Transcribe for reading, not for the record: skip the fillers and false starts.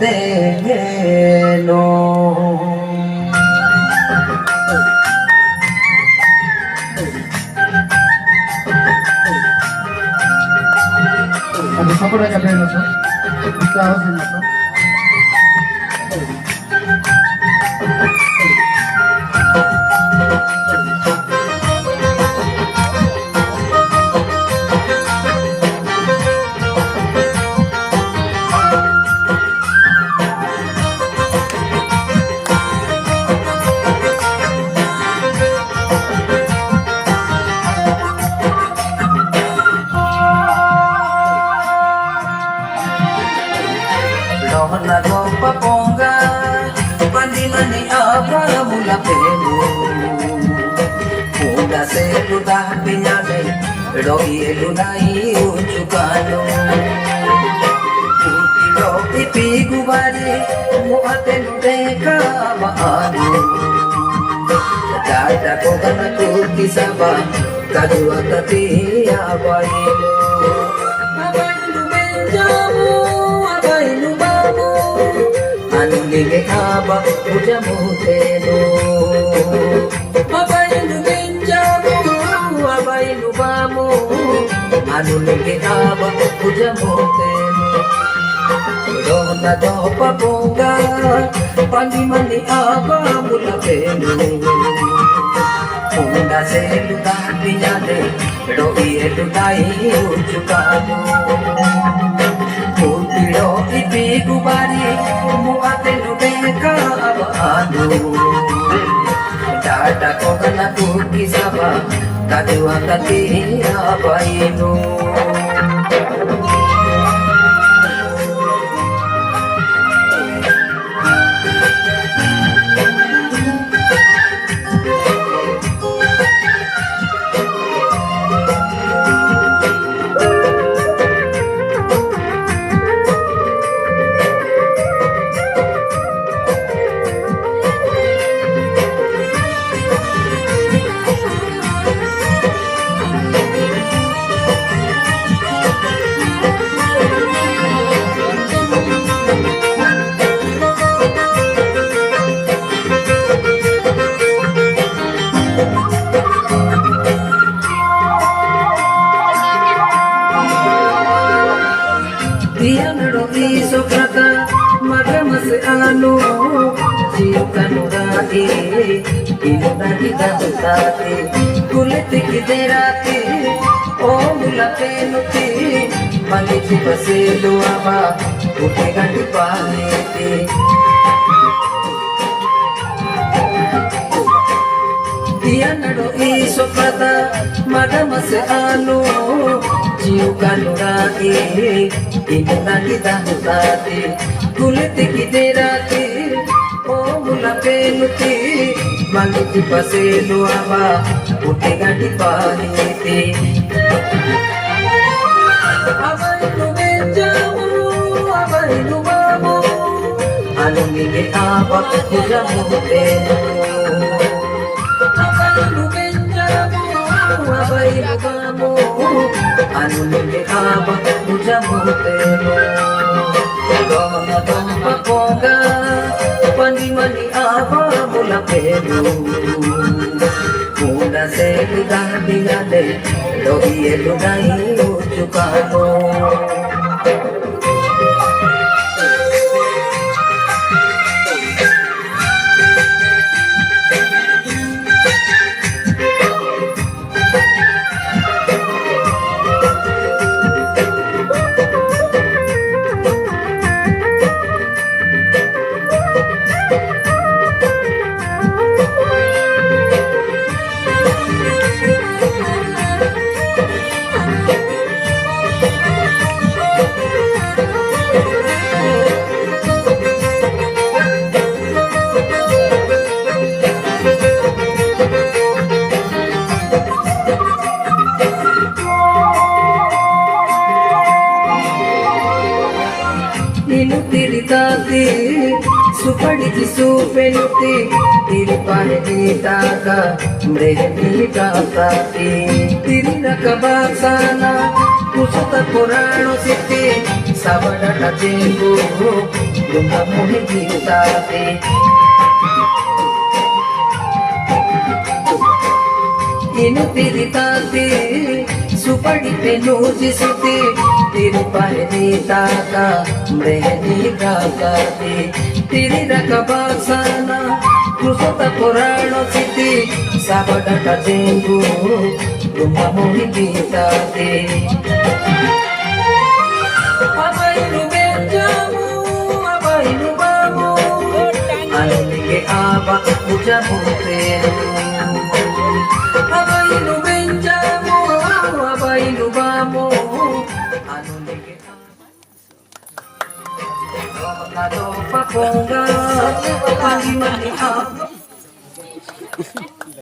तेनो Ada siapa yang ada yang kita harus ini Lohna gopa ponga pandimani apa mula pelu Uda se luda pinyale roi elunai ucukano Uti roti pigu bari muate ludeka maadu Dada kokana kuki saba kadua tati abailo Abailu benjamu abailu Anulige aba ujamu teno Abailu benjamu abailu bamu Anulige aba ujamu teno Rona dopa ponga pandimani aba mula penu Unda se luda pinyale roi eludai ucukano Putiro ipi gubari muate nudeka abadu Dada kokana kuki saba kadua kati abainu Tiyanado iso kata magamas anu Ciukan urati inunagi dantati Kuliti kiderati o mula penuti Maliti pasilu aba upegati paliti Tiyanado iso kata magamas anu Ciukan urati inunagi dantati Kuliti kiderati o mula penuti Maliti pasilu aba upegati paliti Abailu benjamu abailu bamu Anulige aba ujamu teno Abailu benjamu abailu bamu Anulige aba ujamu teno Dona dompa ponga pandimani aba mula pelu Uda se luda bingale roi elunai ucukano tirikati supadi supenuti tiripane ditaka mrehni tapati tirina kabasana kusata purano sitti sabada tajengu lumamuhigitate. Inutilitate, supadi penujisute, tirupahedita ka, mrehedika kate, tiriraka baksana, krusota purano siti, sabadaka jengu, lumamuhigitate. Abainu benjamu, abainu bamu, anike aba ujabutenu. Abainu benjamu, abainu bamu, anike aba pakonga, pagi mani aba